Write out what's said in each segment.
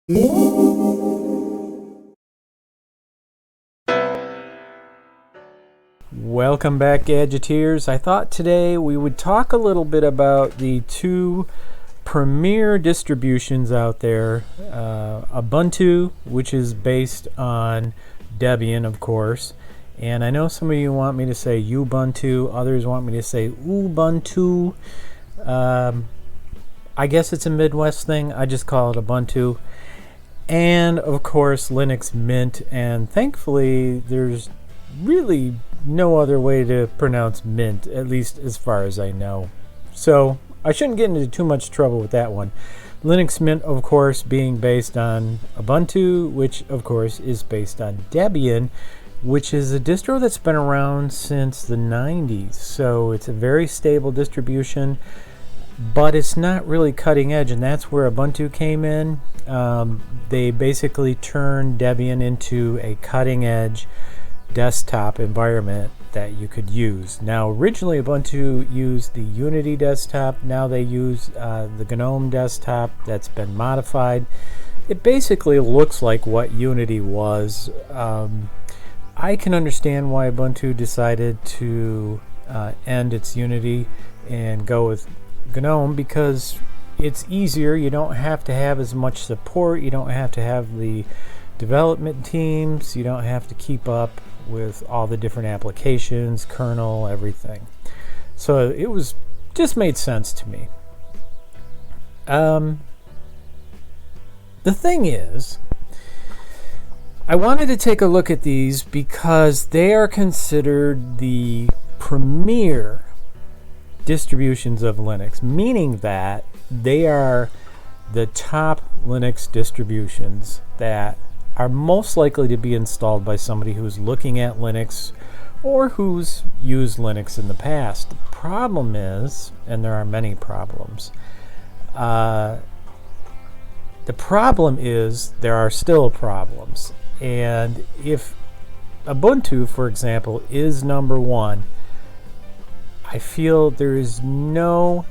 Welcome back, Gadgeteers. I thought today we would talk a little bit about the two premier distributions out there. Ubuntu, which is based on Debian, of course. And I know some of you want me to say Ubuntu, others want me to say Ubuntu. I guess it's a Midwest thing. I just call it Ubuntu. And of course, Linux Mint. And thankfully, there's really no other way to pronounce Mint, at least as far as I know. So I shouldn't get into too much trouble with that one. Linux Mint, of course, being based on Ubuntu, which of course is based on Debian, which is a distro that's been around since the 90s. So it's a very stable distribution, but it's not really cutting edge, and that's where Ubuntu came in. They basically turned Debian into a cutting edge desktop environment that you could use. Now, originally Ubuntu used the Unity desktop. Now they use the GNOME desktop that's been modified. It basically looks like what Unity was. I can understand why Ubuntu decided to end its Unity and go with GNOME, because it's easier. You don't have to have as much support. You don't have to have the development teams. You don't have to keep up with all the different applications, kernel, everything. So it was just made sense to me. The thing is, I wanted to take a look at these because they are considered the premier distributions of Linux, meaning that they are the top Linux distributions that are most likely to be installed by somebody who's looking at Linux or who's used Linux in the past. The problem is, and there are many problems, the problem is there are still problems. And if Ubuntu, for example, is number one, I feel there is no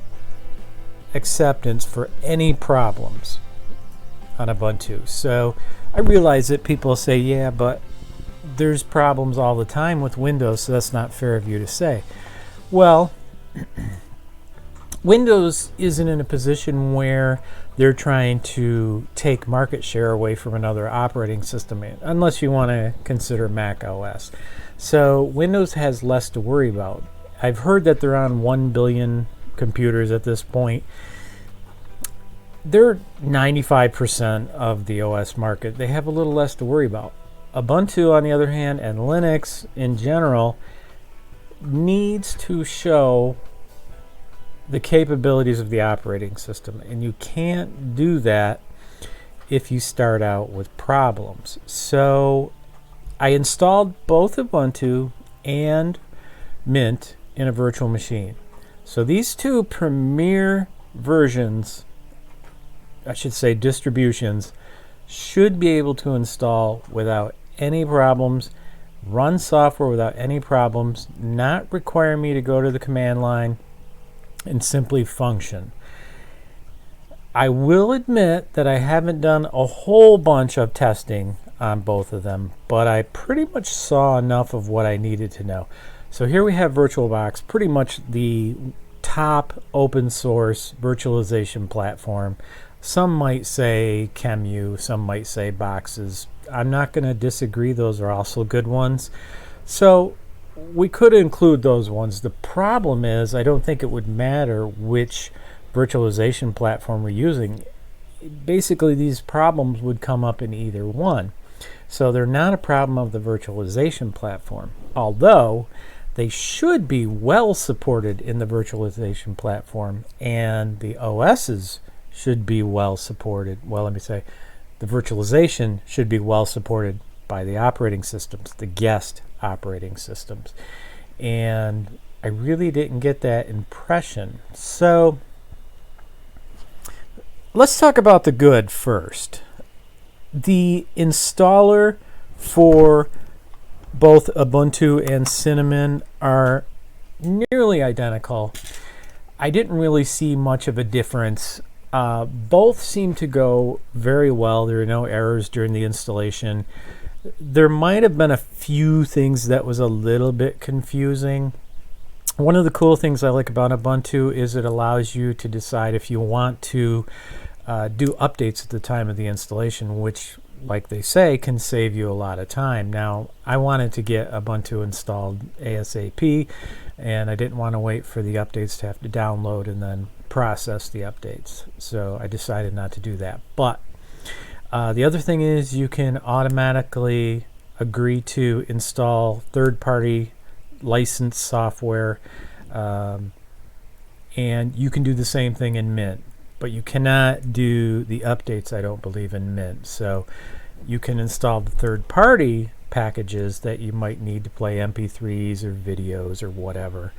acceptance for any problems on Ubuntu. So I realize that people say, yeah, but there's problems all the time with Windows, so that's not fair of you to say. Well, Windows isn't in a position where they're trying to take market share away from another operating system, unless you want to consider Mac OS. So Windows has less to worry about. I've heard that they're on 1 billion computers at this point. They're 95% of the OS market. They have a little less to worry about. Ubuntu, on the other hand, and Linux in general, needs to show the capabilities of the operating system. And you can't do that if you start out with problems. So I installed both Ubuntu and Mint in a virtual machine. So these two premier versions, I should say distributions, should be able to install without any problems, run software without any problems, not require me to go to the command line, and simply function. I will admit that I haven't done a whole bunch of testing on both of them, but I pretty much saw enough of what I needed to know. So here we have VirtualBox, pretty much the top open source virtualization platform. Some might say QEMU, some might say Boxes. I'm not going to disagree, those are also good ones. So we could include those ones. The problem is, I don't think it would matter which virtualization platform we're using. Basically, these problems would come up in either one. So they're not a problem of the virtualization platform, although they should be well supported in the virtualization platform, and the OSs should be well supported. Well, let me say, the virtualization should be well supported by the operating systems, the guest operating systems. And I really didn't get that impression. So let's talk about the good first. The installer for both Ubuntu and Cinnamon are nearly identical. I didn't really see much of a difference Both seem to go very well. There are no errors during the installation. There might have been a few things that was a little bit confusing. One of the cool things I like about Ubuntu is it allows you to decide if you want to do updates at the time of the installation, which, like they say, can save you a lot of time. Now, I wanted to get Ubuntu installed ASAP, and I didn't want to wait for the updates to have to download and then process the updates. So I decided not to do that. But the other thing is you can automatically agree to install third-party licensed software, and you can do the same thing in Mint, but you cannot do the updates, I don't believe, in Mint. So you can install the third-party packages that you might need to play MP3s or videos or whatever.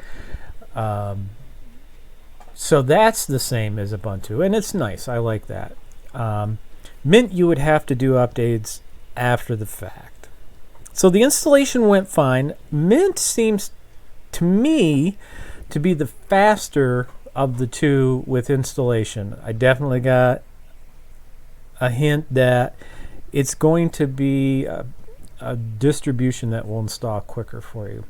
So that's the same as Ubuntu, and it's nice. I like that. Mint, you would have to do updates after the fact. So the installation went fine. Mint seems to me to be the faster of the two with installation. I definitely got a hint that it's going to be a distribution that will install quicker for you.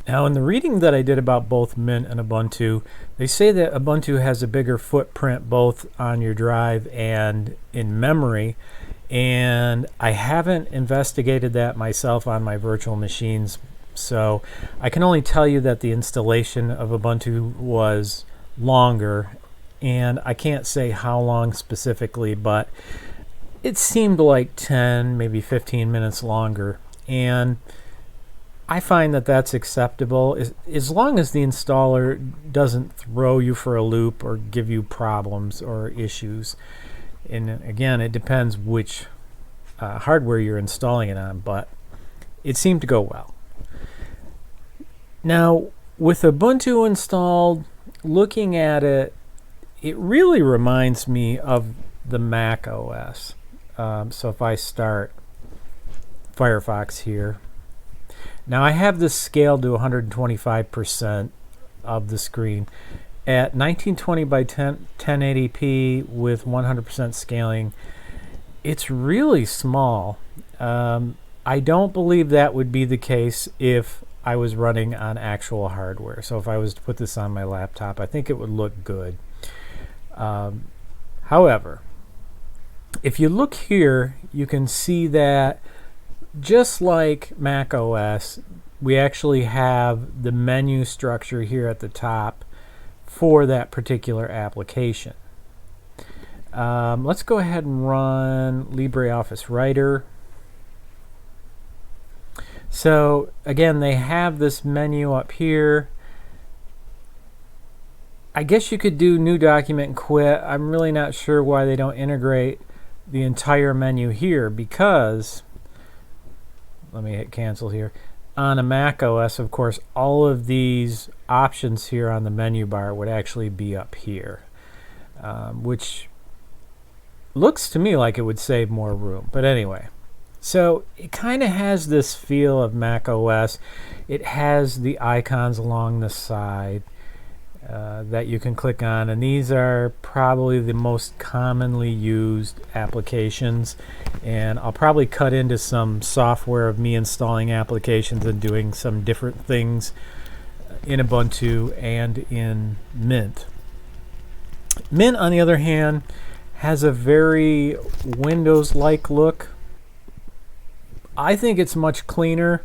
Now, in the reading that I did about both Mint and Ubuntu, they say that Ubuntu has a bigger footprint both on your drive and in memory, and I haven't investigated that myself on my virtual machines, so I can only tell you that the installation of Ubuntu was longer, and I can't say how long specifically, but it seemed like 10, maybe 15 minutes longer, and I find that that's acceptable as long as the installer doesn't throw you for a loop or give you problems or issues. And again, it depends which hardware you're installing it on, but it seemed to go well. Now, with Ubuntu installed, looking at it, it really reminds me of the Mac OS. So if I start Firefox here, now I have this scaled to 125% of the screen at 1920 by 1080p with 100% scaling. It's really small. I don't believe that would be the case if I was running on actual hardware. So if I was to put this on my laptop, I think it would look good. However, if you look here, you can see that just like Mac OS, we actually have the menu structure here at the top for that particular application. Let's go ahead and run LibreOffice Writer. So again, they have this menu up here. I guess you could do new document and quit. I'm really not sure why they don't integrate the entire menu here, because let me hit cancel here. On a Mac OS, of course, all of these options here on the menu bar would actually be up here, which looks to me like it would save more room. But anyway, so it kind of has this feel of Mac OS. It has the icons along the side that you can click on, and these are probably the most commonly used applications, and I'll probably cut into some software of me installing applications and doing some different things in Ubuntu and in Mint. Mint, on the other hand, has a very Windows-like look. I think it's much cleaner.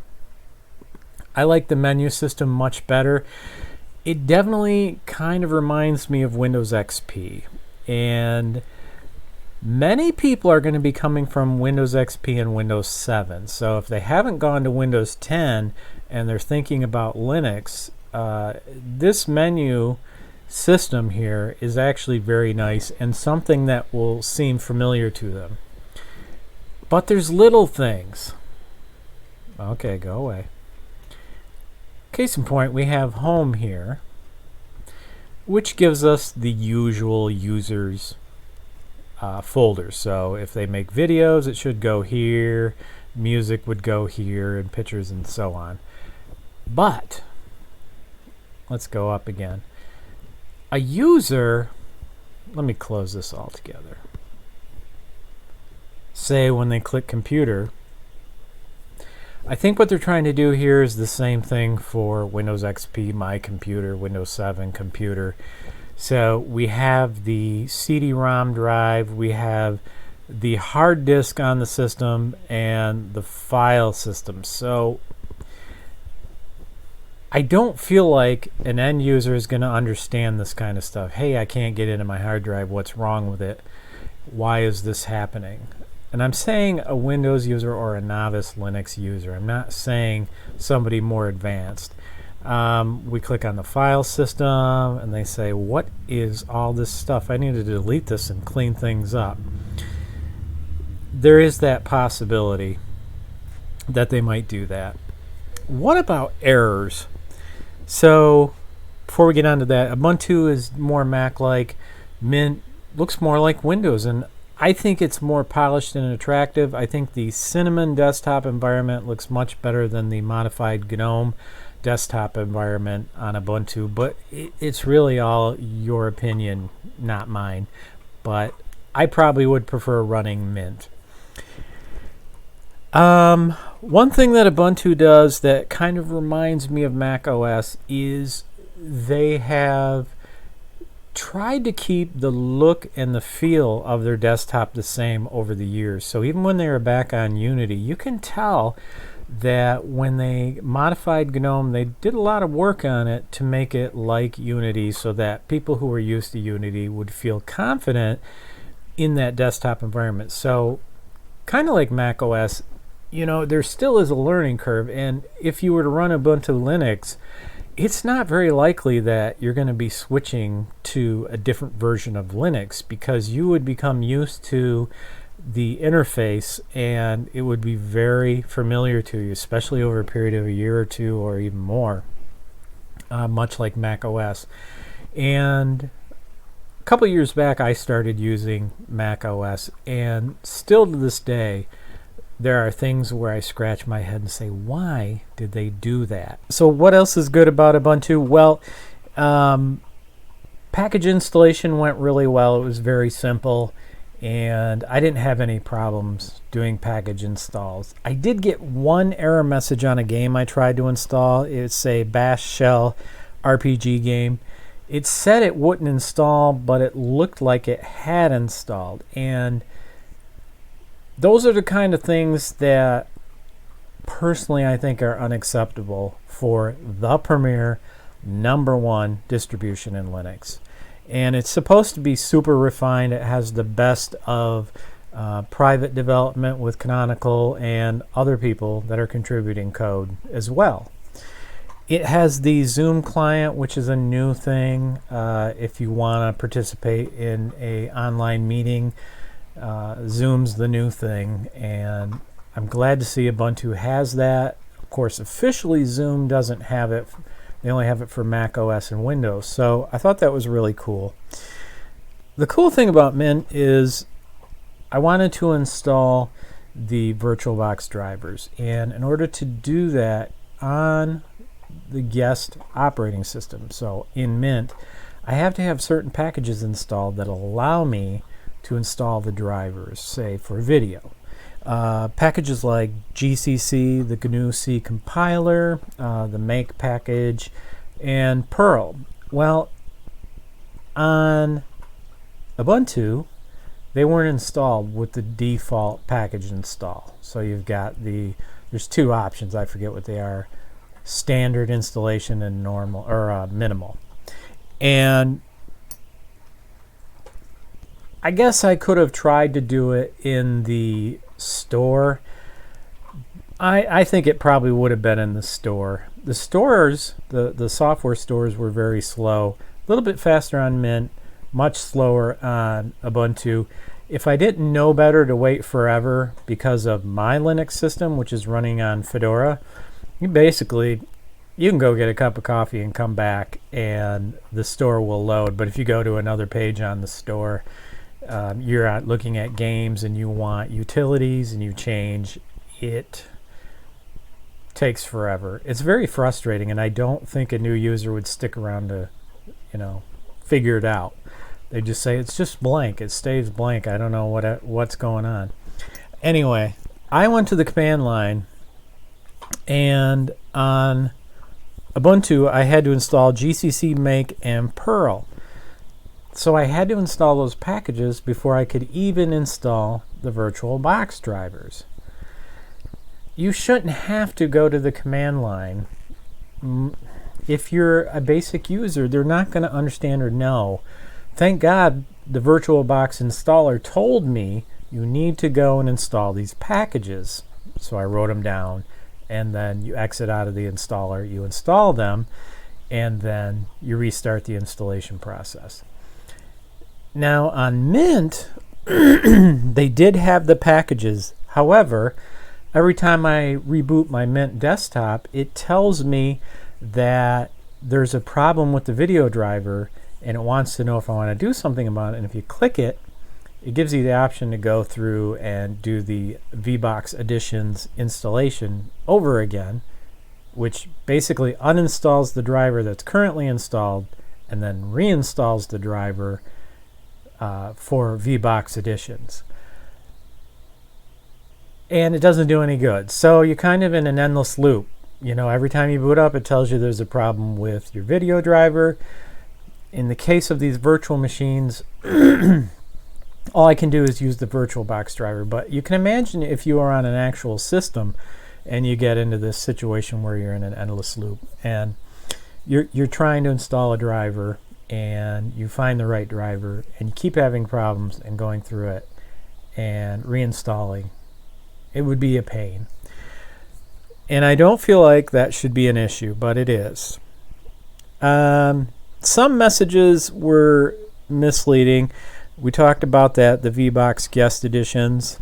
I like the menu system much better. It definitely kind of reminds me of Windows XP, and many people are going to be coming from Windows XP and Windows 7. So if they haven't gone to Windows 10 and they're thinking about Linux, this menu system here is actually very nice and something that will seem familiar to them. But there's little things. Okay, go away. Case in point, we have Home here, which gives us the usual users folders. So if they make videos, it should go here, music would go here, and pictures and so on. But let's go up again. A user let me close this all together. Say when they click computer, I think what they're trying to do here is the same thing for Windows XP, My Computer, Windows 7 Computer. So we have the CD-ROM drive, we have the hard disk on the system, and the file system. So I don't feel like an end user is going to understand this kind of stuff. Hey, I can't get into my hard drive. What's wrong with it? Why is this happening? And I'm saying a Windows user or a novice Linux user. I'm not saying somebody more advanced. We click on the file system and they say, what is all this stuff? I need to delete this and clean things up. There is that possibility that they might do that. What about errors? So before we get on to that, Ubuntu is more Mac-like. Mint looks more like Windows, and I think it's more polished and attractive. I think the Cinnamon desktop environment looks much better than the modified GNOME desktop environment on Ubuntu, but it's really all your opinion, not mine. But I probably would prefer running Mint. One thing that Ubuntu does that kind of reminds me of Mac OS is they have tried to keep the look and the feel of their desktop the same over the years. So even when they were back on Unity, you can tell that when they modified GNOME, they did a lot of work on it to make it like Unity so that people who were used to Unity would feel confident in that desktop environment. So kind of like Mac OS, you know, there still is a learning curve, and if you were to run Ubuntu Linux, it's not very likely that you're going to be switching to a different version of Linux because you would become used to the interface and it would be very familiar to you, especially over a period of a year or two or even more, much like Mac OS. And a couple years back, I started using Mac OS, and still to this day, there are things where I scratch my head and say, why did they do that? So what else is good about Ubuntu? Well, package installation went really well. It was very simple, and I didn't have any problems doing package installs. I did get one error message on a game I tried to install. It's a Bash Shell RPG game. It said it wouldn't install, but it looked like it had installed. And those are the kind of things that personally I think are unacceptable for the premier #1 distribution in Linux. And it's supposed to be super refined. It has the best of private development with Canonical and other people that are contributing code as well. It has the Zoom client, which is a new thing if you want to participate in an online meeting. Zoom's the new thing, and I'm glad to see Ubuntu has that. Of course, officially Zoom doesn't have it. They only have it for Mac OS and Windows, so I thought that was really cool. The cool thing about Mint is I wanted to install the VirtualBox drivers, and in order to do that on the guest operating system, so in Mint, I have to have certain packages installed that allow me to install the drivers, say for video. Packages like GCC, the GNU-C compiler, the make package, and Perl. Well, on Ubuntu, they weren't installed with the default package install. So you've got there's two options, I forget what they are, standard installation and normal, or minimal. And I guess I could have tried to do it in the store. I think it probably would have been in the store. The stores, the software stores were very slow. A little bit faster on Mint, much slower on Ubuntu. If I didn't know better to wait forever because of my Linux system, which is running on Fedora, you can go get a cup of coffee and come back and the store will load. But if you go to another page on the store, you're out looking at games and you want utilities and you change, it takes forever. It's very frustrating, and I don't think a new user would stick around to, figure it out. They just say it's just blank. It stays blank. I don't know what's going on. Anyway, I went to the command line, and on Ubuntu, I had to install GCC, make, and Perl. So I had to install those packages before I could even install the VirtualBox drivers. You shouldn't have to go to the command line. If you're a basic user, they're not going to understand or know. Thank God the VirtualBox installer told me you need to go and install these packages. So I wrote them down, and then you exit out of the installer, you install them, and then you restart the installation process. Now on Mint, they did have the packages. However, every time I reboot my Mint desktop, it tells me that there's a problem with the video driver, and it wants to know if I want to do something about it. And if you click it, it gives you the option to go through and do the VBox Editions installation over again, which basically uninstalls the driver that's currently installed and then reinstalls the driver for VBox Editions. And it doesn't do any good. So you're kind of in an endless loop. You know, every time you boot up, it tells you there's a problem with your video driver. In the case of these virtual machines, all I can do is use the VirtualBox driver. But you can imagine if you are on an actual system and you get into this situation where you're in an endless loop and you're trying to install a driver and you find the right driver and you keep having problems and going through it and reinstalling. It would be a pain. And I don't feel like that should be an issue, but it is. Some messages were misleading. We talked about that, the VBox guest editions.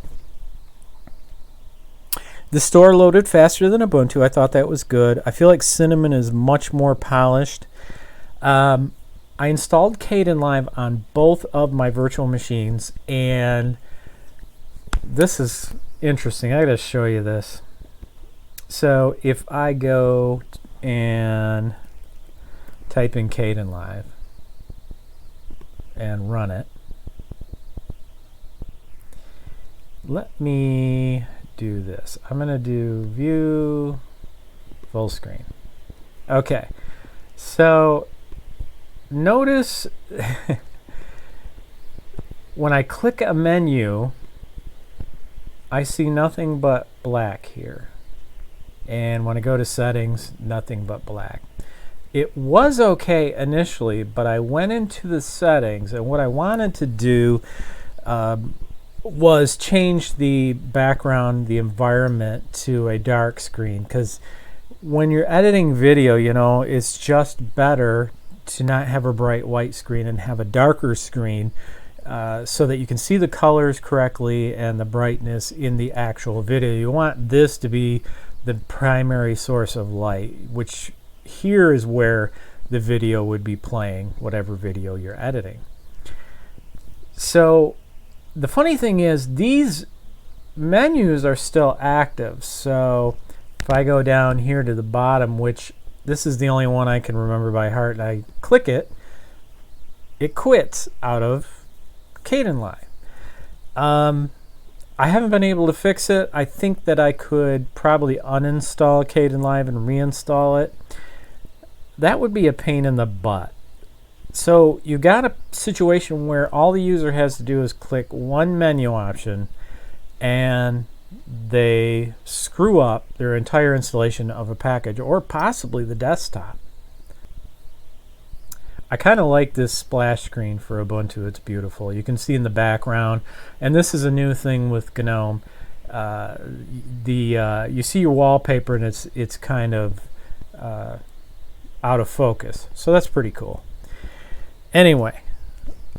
The store loaded faster than Ubuntu. I thought that was good. I feel like Cinnamon is much more polished. I installed Kdenlive on both of my virtual machines, and this is interesting. I gotta show you this. So if I go and type in Kdenlive and run it, let me do this. I'm going to do view full screen. Okay, so notice when I click a menu, I see nothing but black here. And when I go to settings, nothing but black. It was okay initially, but I went into the settings, and what I wanted to do was change the background, the environment, to a dark screen, because when you're editing video, you know, it's just better to not have a bright white screen and have a darker screen so that you can see the colors correctly and the brightness in the actual video. You want this to be the primary source of light, which here is where the video would be playing, whatever video you're editing. So the funny thing is these menus are still active. So if I go down here to the bottom, which this is the only one I can remember by heart, and I click it, it quits out of Kdenlive. I haven't been able to fix it. I think that I could probably uninstall Kdenlive and reinstall it. That would be a pain in the butt. So you got a situation where all the user has to do is click one menu option and they screw up their entire installation of a package or possibly the desktop. I kind of like this splash screen for Ubuntu. It's beautiful. You can see in the background, and this is a new thing with GNOME. You see your wallpaper, and it's kind of out of focus. So that's pretty cool. Anyway,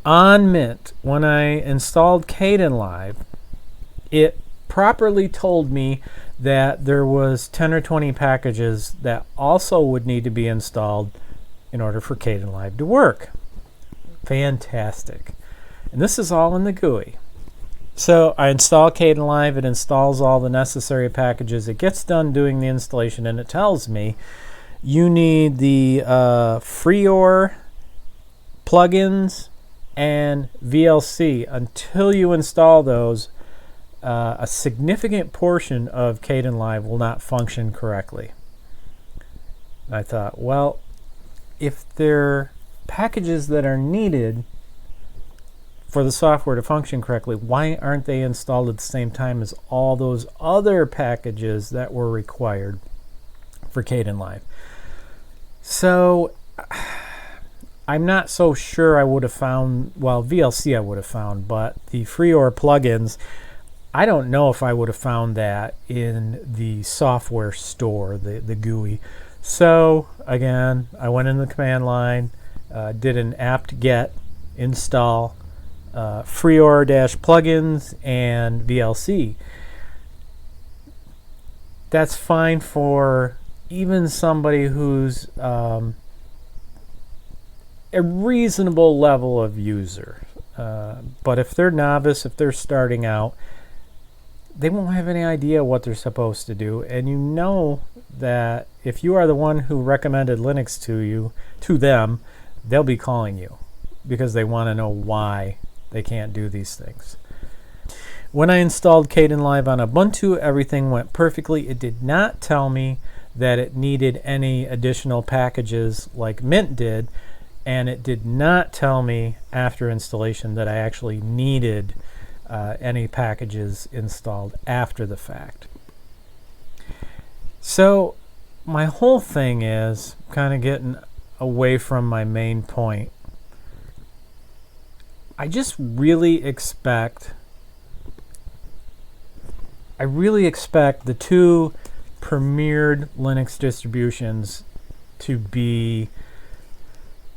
on Mint, when I installed Kdenlive, it properly told me that there was 10 or 20 packages that also would need to be installed in order for Kdenlive to work. Fantastic. And this is all in the GUI. So I install Kdenlive, it installs all the necessary packages, it gets done doing the installation, and it tells me you need the Freeor plugins and VLC. Until you install those, a significant portion of Kdenlive will not function correctly. I thought, well, if they're packages that are needed for the software to function correctly, why aren't they installed at the same time as all those other packages that were required for Kdenlive? So I'm not so sure I would have found, well, VLC I would have found, but the FreeOR plugins, I don't know if I would have found that in the software store, the GUI. So again, I went in the command line, did an apt-get install FreeOR-plugins and VLC. That's fine for even somebody who's a reasonable level of user. But if they're novice, if they're starting out, they won't have any idea what they're supposed to do. And you know that if you are the one who recommended Linux to them, they'll be calling you because they want to know why they can't do these things. When I installed Kdenlive on Ubuntu, everything went perfectly. It did not tell me that it needed any additional packages like Mint did, and it did not tell me after installation that I actually needed any packages installed after the fact. So my whole thing is kind of getting away from my main point. I really expect the two premiered Linux distributions to be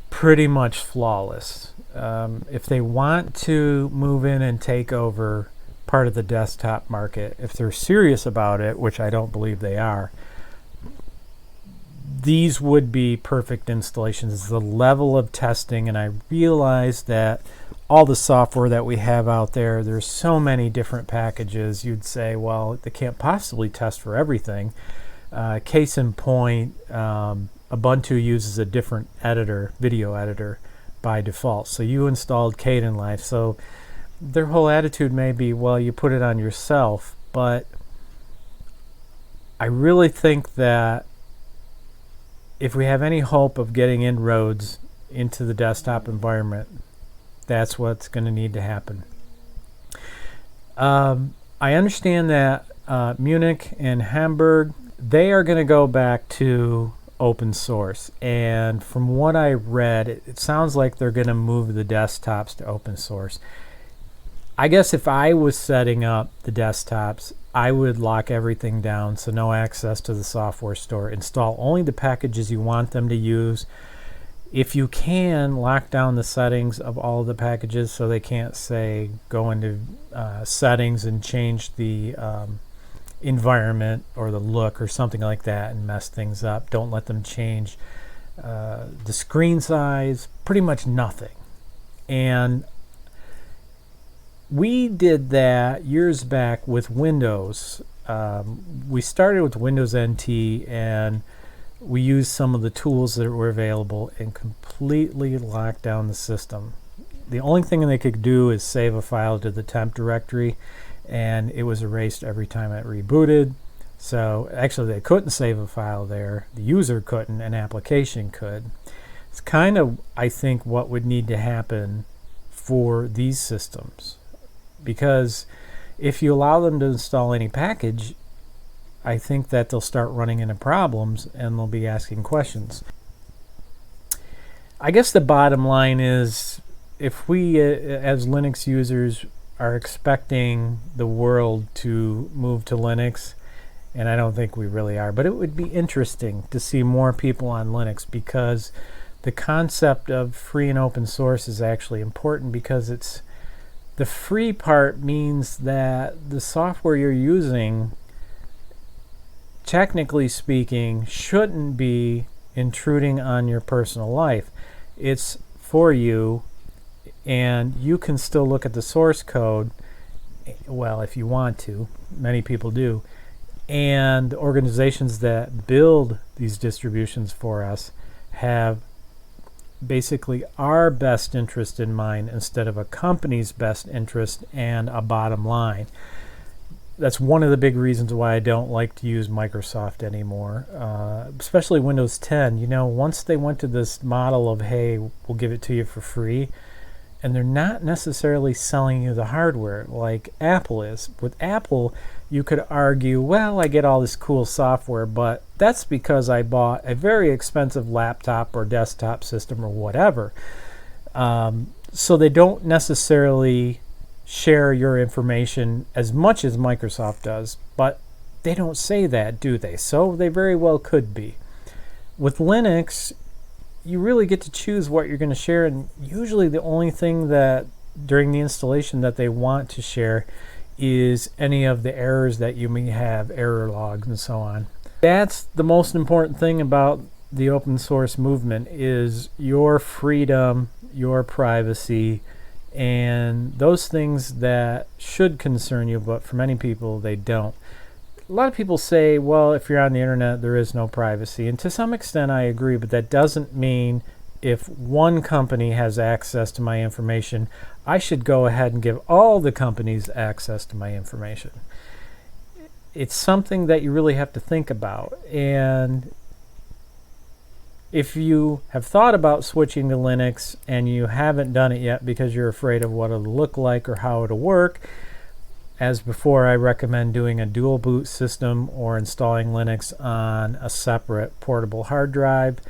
pretty much flawless. If they want to move in and take over part of the desktop market, if they're serious about it, which I don't believe they are, these would be perfect installations. The level of testing, and I realize that all the software that we have out there, there's so many different packages. You'd say, well, they can't possibly test for everything. Case in point, Ubuntu uses a different editor, video editor, by default. So you installed Kdenlive. So their whole attitude may be, well, you put it on yourself. But I really think that if we have any hope of getting inroads into the desktop environment, that's what's going to need to happen. I understand that Munich and Hamburg, they are going to go back to open source. And from what I read, it sounds like they're going to move the desktops to open source. I guess if I was setting up the desktops, I would lock everything down, so no access to the software store. Install only the packages you want them to use. If you can, lock down the settings of all of the packages so they can't, say, go into settings and change the environment or the look or something like that and mess things up. Don't let them change the screen size, pretty much nothing. And we did that years back with Windows. We started with Windows NT, and we used some of the tools that were available and completely locked down the system. The only thing they could do is save a file to the temp directory, and it was erased every time it rebooted. So actually they couldn't save a file there. The user couldn't, an application could. It's kind of, I think, what would need to happen for these systems. Because if you allow them to install any package, I think that they'll start running into problems and they'll be asking questions. I guess the bottom line is, if we as Linux users are expecting the world to move to Linux, and I don't think we really are, but it would be interesting to see more people on Linux, because the concept of free and open source is actually important, because it's the free part means that the software you're using, technically speaking, shouldn't be intruding on your personal life. It's for you, and you can still look at the source code, well, if you want to. Many people do. And the organizations that build these distributions for us have basically our best interest in mind instead of a company's best interest and a bottom line. That's one of the big reasons why I don't like to use Microsoft anymore, especially Windows 10. You know, once they went to this model of, hey, we'll give it to you for free, and they're not necessarily selling you the hardware like Apple is. With Apple, you could argue, well, I get all this cool software, but that's because I bought a very expensive laptop or desktop system or whatever. So they don't necessarily share your information as much as Microsoft does, but they don't say that, do they? So they very well could be. With Linux, you really get to choose what you're going to share, and usually the only thing that during the installation that they want to share is any of the errors that you may have, error logs and so on. That's the most important thing about the open source movement, is your freedom, your privacy, and those things that should concern you, but for many people they don't. A lot of people say, well, if you're on the internet, there is no privacy. And to some extent I agree, but that doesn't mean if one company has access to my information, I should go ahead and give all the companies access to my information. It's something that you really have to think about. And if you have thought about switching to Linux and you haven't done it yet because you're afraid of what it'll look like or how it'll work, as before, I recommend doing a dual boot system or installing Linux on a separate portable hard drive.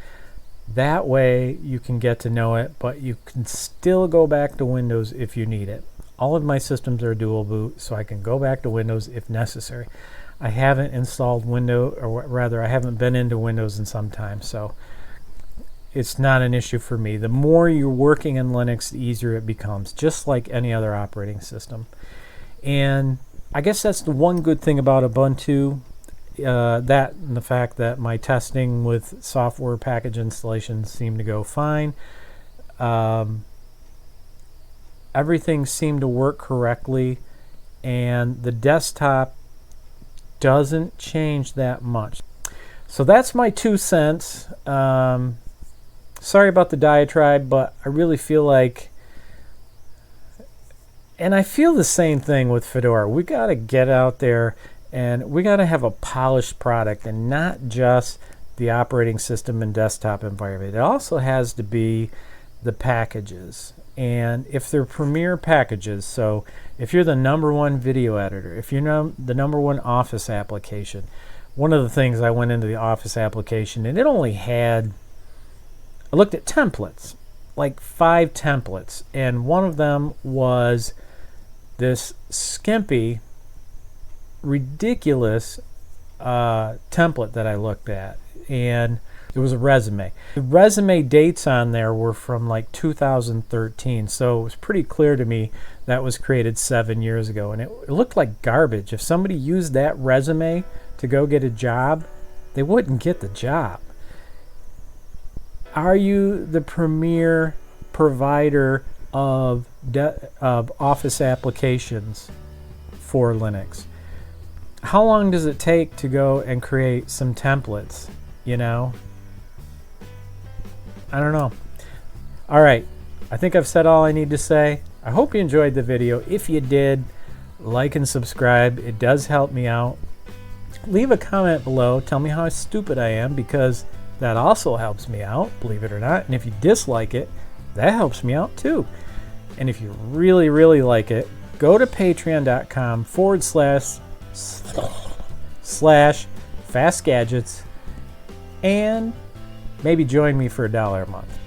That way you can get to know it, but you can still go back to Windows if you need it. All of my systems are dual boot, so I can go back to Windows if necessary. I haven't installed Windows, or rather I haven't been into Windows in some time, so it's not an issue for me. The more you're working in Linux, the easier it becomes, just like any other operating system. And I guess that's the one good thing about Ubuntu, that and the fact that my testing with software package installations seemed to go fine. Everything seemed to work correctly, and the desktop doesn't change that much. So that's my 2 cents. Sorry about the diatribe, but I really feel like, and I feel the same thing with Fedora. We got to get out there and we got to have a polished product, and not just the operating system and desktop environment. It also has to be the packages. And if they're premier packages, so if you're the #1 video editor, if you're the #1 Office application, one of the things I went into the Office application and it only had, I looked at templates, like 5 templates, and one of them was this skimpy, ridiculous template that I looked at, and it was a resume. The resume dates on there were from like 2013, so it was pretty clear to me that was created 7 years ago, and it looked like garbage. If somebody used that resume to go get a job, they wouldn't get the job. Are you the premier provider of Office applications for Linux? How long does it take to go and create some templates? You know, I don't know. All right, I think I've said all I need to say. I hope you enjoyed the video. If you did, like and subscribe. It does help me out. Leave a comment below. Tell me how stupid I am, because that also helps me out, believe it or not. And if you dislike it, that helps me out too. And if you really, really like it, go to patreon.com/fastgadgets and maybe join me for $1 a month.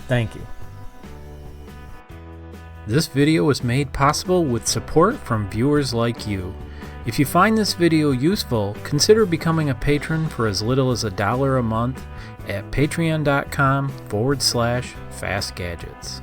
Thank you. This video was made possible with support from viewers like you. If you find this video useful, consider becoming a patron for as little as $1 a month at patreon.com/fastgadgets.